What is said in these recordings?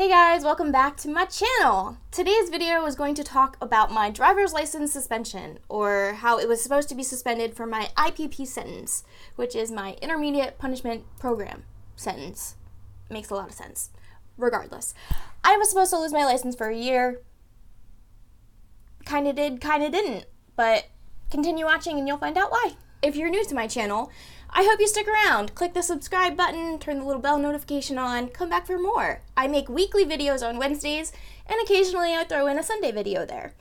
Hey guys, welcome back to my channel. Today's video is going to talk about my driver's license suspension, or how it was supposed to be suspended for my IPP sentence, which is my Intermediate Punishment Program sentence. Makes a lot of sense. Regardless, I was supposed to lose my license for a year. Kinda did, kinda didn't, but continue watching and you'll find out why. If you're new to my channel, I hope you stick around. Click the subscribe button, turn the little bell notification on, come back for more. I make weekly videos on Wednesdays, and occasionally I throw in a Sunday video there.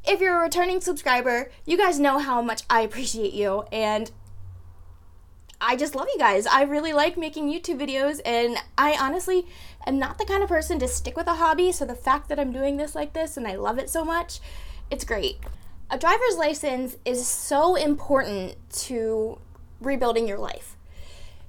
If you're a returning subscriber, you guys know how much I appreciate you, and I just love you guys. I really like making YouTube videos, and I honestly am not the kind of person to stick with a hobby, so the fact that I'm doing this like this and I love it so much, it's great. A driver's license is so important to rebuilding your life.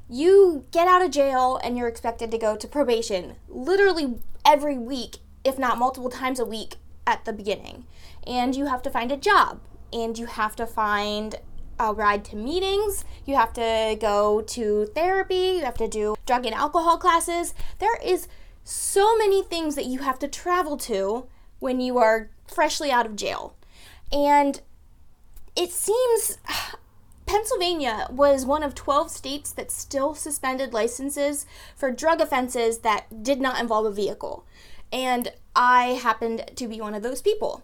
You get out of jail and you're expected to go to probation literally every week, if not multiple times a week at the beginning. And you have to find a job, and you have to find a ride to meetings, you have to go to therapy, you have to do drug and alcohol classes. There is so many things that you have to travel to when you are freshly out of jail. And it seems Pennsylvania was one of 12 states that still suspended licenses for drug offenses that did not involve a vehicle. And I happened to be one of those people.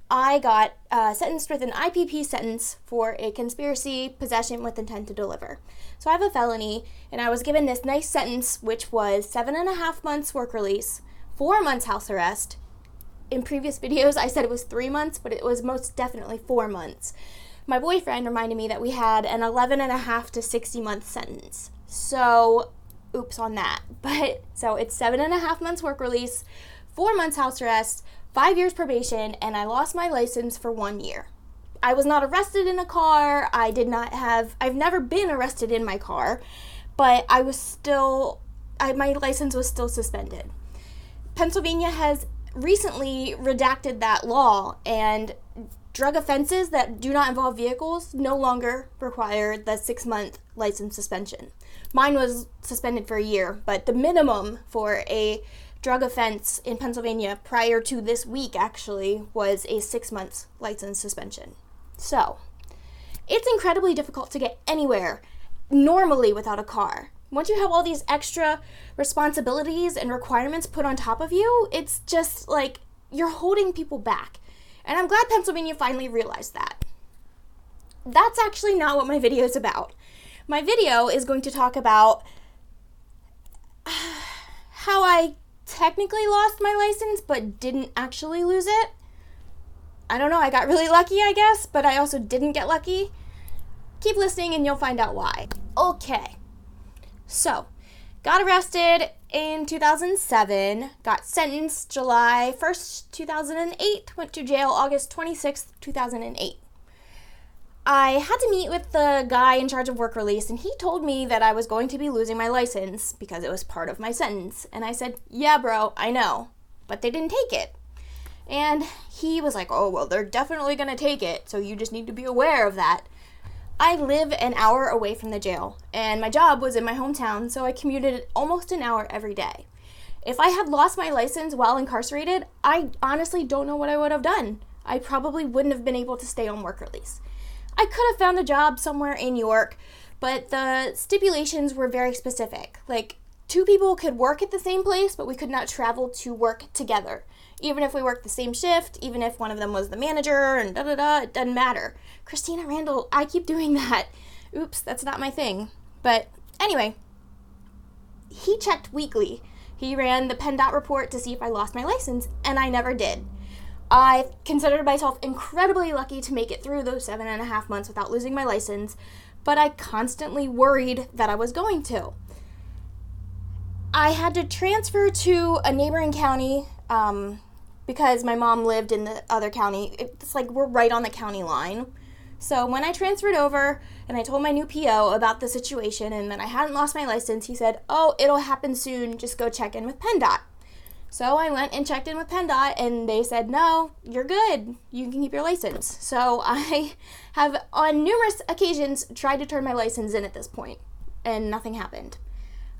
I got sentenced with an IPP sentence for a conspiracy possession with intent to deliver. So I have a felony, and I was given this nice sentence, which was 7.5 months work release, 4 months house arrest. In previous videos, I said it was 3 months, but it was most definitely 4 months. My boyfriend reminded me that we had an 11.5 to 60-month sentence. So, oops on that. But, so it's 7.5 months work release, 4 months house arrest, 5 years probation, and I lost my license for 1 year. I was not arrested in a car. I've never been arrested in my car, but my license was still suspended. Pennsylvania has recently redacted that law, and drug offenses that do not involve vehicles no longer require the 6-month license suspension. Mine was suspended for a year, but the minimum for a drug offense in Pennsylvania prior to this week actually was a 6 months license suspension. So, it's incredibly difficult to get anywhere normally without a car. Once you have all these extra responsibilities and requirements put on top of you, it's just like you're holding people back. And I'm glad Pennsylvania finally realized that. That's actually not what my video is about. My video is going to talk about how I technically lost my license but didn't actually lose it. I don't know, I got really lucky, I guess, but I also didn't get lucky. Keep listening and you'll find out why. Okay. So, got arrested in 2007, got sentenced July 1st, 2008, went to jail August 26th, 2008. I had to meet with the guy in charge of work release, and he told me that I was going to be losing my license because it was part of my sentence. And I said, yeah, bro, I know, but they didn't take it. And he was like, oh, well, they're definitely going to take it, so you just need to be aware of that. I live an hour away from the jail, and my job was in my hometown, so I commuted almost an hour every day. If I had lost my license while incarcerated, I honestly don't know what I would have done. I probably wouldn't have been able to stay on work release. I could have found a job somewhere in York, but the stipulations were very specific. Like, 2 people could work at the same place, but we could not travel to work together. Even if we worked the same shift, even if one of them was the manager, and it doesn't matter. Christina Randall, I keep doing that. Oops, that's not my thing. But anyway, he checked weekly. He ran the PennDOT report to see if I lost my license, and I never did. I considered myself incredibly lucky to make it through those 7.5 months without losing my license, but I constantly worried that I was going to. I had to transfer to a neighboring county, because my mom lived in the other county. It's like we're right on the county line. So when I transferred over and I told my new PO about the situation and that I hadn't lost my license, he said, oh, it'll happen soon, just go check in with PennDOT. So I went and checked in with PennDOT, and they said, no, you're good, you can keep your license. So I have on numerous occasions tried to turn my license in at this point, and nothing happened.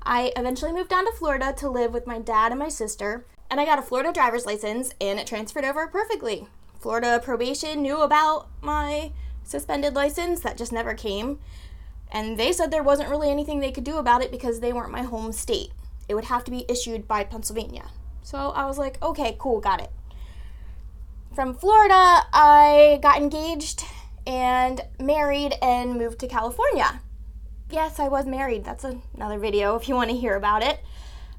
I eventually moved down to Florida to live with my dad and my sister. And I got a Florida driver's license, and it transferred over perfectly. Florida probation knew about my suspended license. That just never came. And they said there wasn't really anything they could do about it because they weren't my home state. It would have to be issued by Pennsylvania. So I was like, okay, cool, got it. From Florida, I got engaged and married and moved to California. Yes, I was married. That's another video if you want to hear about it.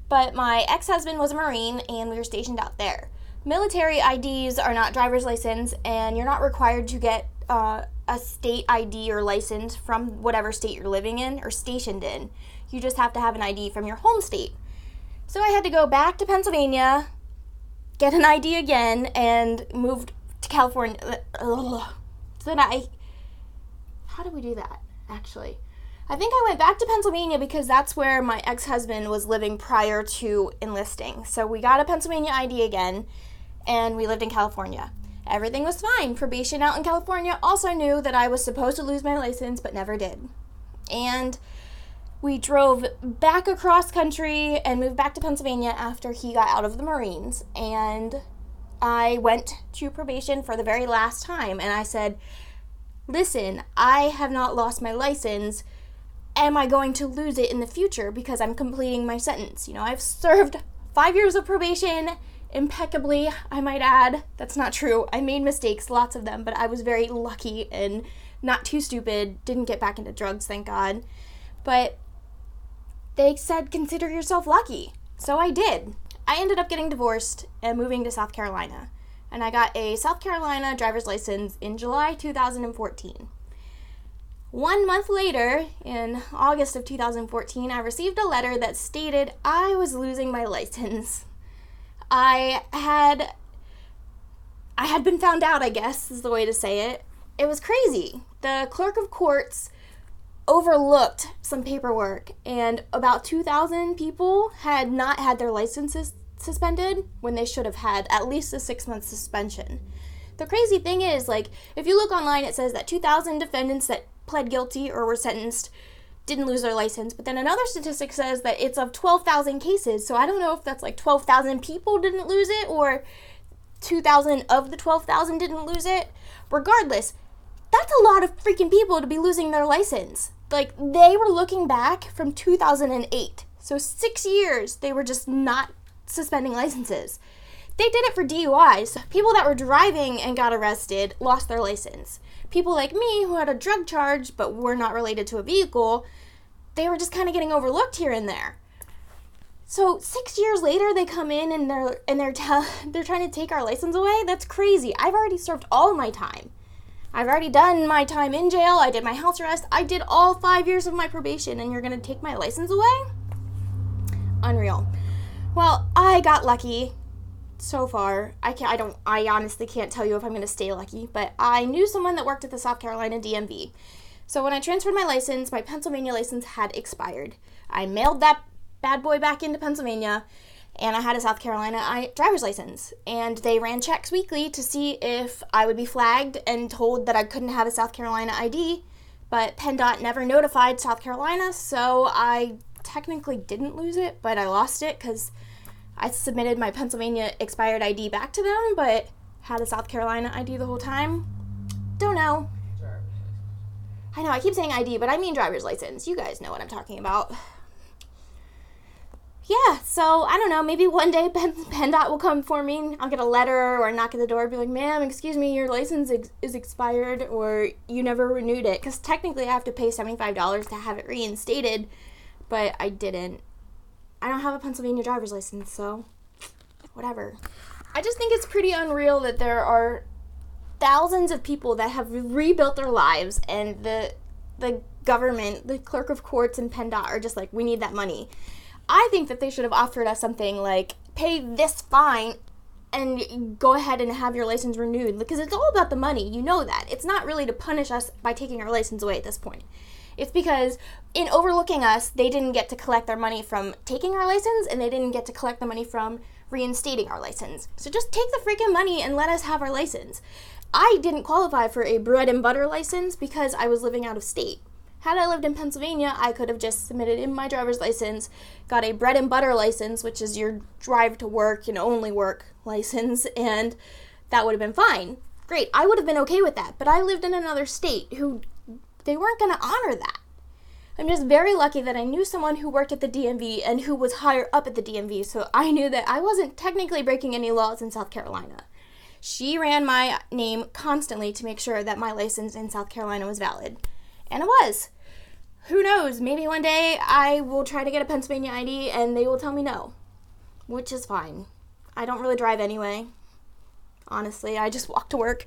But my ex-husband was a Marine, and we were stationed out there. Military IDs are not driver's license, and you're not required to get a state ID or license from whatever state you're living in or stationed in. You just have to have an ID from your home state. So I had to go back to Pennsylvania, get an ID again, and moved to California. So then how did we do that, actually? I think I went back to Pennsylvania because that's where my ex-husband was living prior to enlisting. So we got a Pennsylvania ID again, and we lived in California. Everything was fine. Probation out in California also knew that I was supposed to lose my license, but never did. And we drove back across country and moved back to Pennsylvania after he got out of the Marines. And I went to probation for the very last time, and I said, listen, I have not lost my license. Am I going to lose it in the future because I'm completing my sentence? You know, I've served 5 years of probation impeccably, I might add. That's not true. I made mistakes, lots of them, but I was very lucky and not too stupid. Didn't get back into drugs, thank God. But they said, consider yourself lucky. So I did. I ended up getting divorced and moving to South Carolina. And I got a South Carolina driver's license in July 2014. 1 month later, in August of 2014, I received a letter that stated I was losing my license. I had been found out, I guess, is the way to say it. It was crazy. The clerk of courts overlooked some paperwork, and about 2,000 people had not had their licenses suspended when they should have had at least a 6-month suspension. The crazy thing is, if you look online, it says that 2,000 defendants that pled guilty or were sentenced didn't lose their license, but then another statistic says that it's of 12,000 cases, so I don't know if that's 12,000 people didn't lose it or 2,000 of the 12,000 didn't lose it. Regardless, that's a lot of freaking people to be losing their license. They were looking back from 2008, so 6 years they were just not suspending licenses. They did it for DUIs. People that were driving and got arrested lost their license. People like me who had a drug charge but were not related to a vehicle, they were just kind of getting overlooked here and there. So 6 years later, they come in and they're trying to take our license away. That's crazy. I've already served all my time. I've already done my time in jail. I did my house arrest. I did all 5 years of my probation, and you're gonna take my license away? Unreal. Well, I got lucky. So far, I honestly can't tell you if I'm going to stay lucky, but I knew someone that worked at the South Carolina DMV. So when I transferred my license, my Pennsylvania license had expired. I mailed that bad boy back into Pennsylvania, and I had a South Carolina driver's license. And they ran checks weekly to see if I would be flagged and told that I couldn't have a South Carolina ID, but PennDOT never notified South Carolina, so I technically didn't lose it, but I lost it because I submitted my Pennsylvania expired ID back to them, but had a South Carolina ID the whole time. Don't know. I know, I keep saying ID, but I mean driver's license. You guys know what I'm talking about. Yeah, so I don't know, maybe one day PennDOT will come for me. I'll get a letter or a knock at the door and be like, ma'am, excuse me, your license is expired, or you never renewed it. Because technically I have to pay $75 to have it reinstated, but I didn't. I don't have a Pennsylvania driver's license, so whatever. I just think it's pretty unreal that there are thousands of people that have rebuilt their lives, and the government, the clerk of courts and PennDOT are just like, we need that money. I think that they should have offered us something like, pay this fine and go ahead and have your license renewed, because it's all about the money. You know that. It's not really to punish us by taking our license away at this point. It's because in overlooking us, they didn't get to collect their money from taking our license, and they didn't get to collect the money from reinstating our license. So just take the freaking money and let us have our license. I didn't qualify for a bread and butter license because I was living out of state. Had I lived in Pennsylvania, I could have just submitted in my driver's license, got a bread and butter license, which is your drive to work and only work license, and that would have been fine. Great, I would have been okay with that, but I lived in another state who, they weren't going to honor that. I'm just very lucky that I knew someone who worked at the DMV and who was higher up at the DMV, so I knew that I wasn't technically breaking any laws in South Carolina. She ran my name constantly to make sure that my license in South Carolina was valid. And it was. Who knows? Maybe one day I will try to get a Pennsylvania ID and they will tell me no. Which is fine. I don't really drive anyway. Honestly, I just walk to work.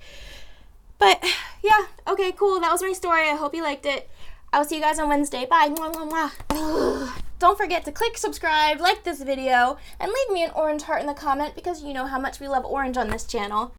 But, yeah. Okay, cool. That was my story. I hope you liked it. I'll see you guys on Wednesday. Bye. Mwah, mwah, mwah. Don't forget to click subscribe, like this video, and leave me an orange heart in the comment because you know how much we love orange on this channel.